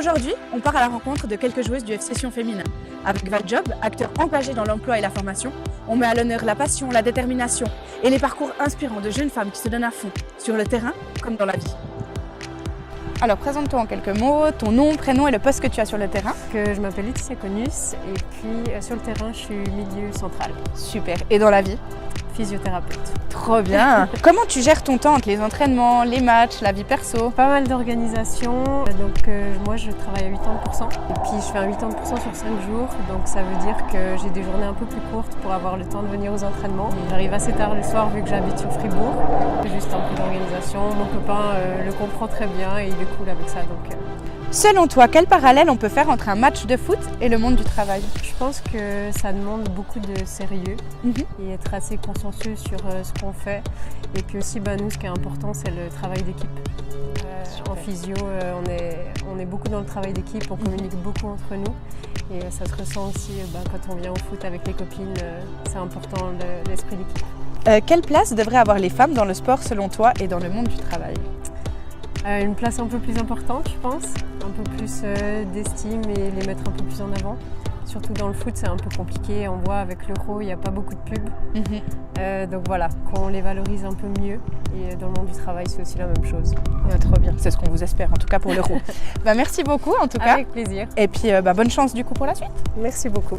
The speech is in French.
Aujourd'hui, on part à la rencontre de quelques joueuses du FC Sion féminin. Avec Valjob, acteur engagé dans l'emploi et la formation, on met à l'honneur la passion, la détermination et les parcours inspirants de jeunes femmes qui se donnent à fond, sur le terrain comme dans la vie. Alors présente-toi en quelques mots, ton nom, prénom et le poste que tu as sur le terrain. Je m'appelle Laetitia Conus et puis sur le terrain je suis milieu central. Super. Et dans la vie? Physiothérapeute. Trop bien. Comment tu gères ton temps entre les entraînements, les matchs, la vie perso? Pas mal d'organisation, donc moi je travaille à 80% et puis je fais un 80% sur 5 jours, donc ça veut dire que j'ai des journées un peu plus courtes pour avoir le temps de venir aux entraînements. J'arrive assez tard le soir vu que j'habite sur Fribourg. Juste un peu d'organisation, mon copain le comprend très bien et il est cool avec ça. Donc, Selon toi, quel parallèle on peut faire entre un match de foot et le monde du travail? Je pense que ça demande beaucoup de sérieux et être assez consciencieux sur ce qu'on fait. Et puis aussi, nous, ce qui est important, c'est le travail d'équipe. En physio, on est beaucoup dans le travail d'équipe, on communique beaucoup entre nous. Et ça se ressent aussi quand on vient au foot avec les copines, c'est important l'esprit d'équipe. Quelle place devraient avoir les femmes dans le sport selon toi et dans le monde du travail? Une place un peu plus importante, je pense, un peu plus d'estime et les mettre un peu plus en avant. Surtout dans le foot, c'est un peu compliqué. On voit avec l'Euro, il n'y a pas beaucoup de pubs. Donc voilà, qu'on les valorise un peu mieux. Et dans le monde du travail, c'est aussi la même chose. Trop bien, c'est ce qu'on vous espère en tout cas pour l'Euro. Merci beaucoup en tout cas. Avec plaisir. Et puis bonne chance du coup pour la suite. Merci beaucoup.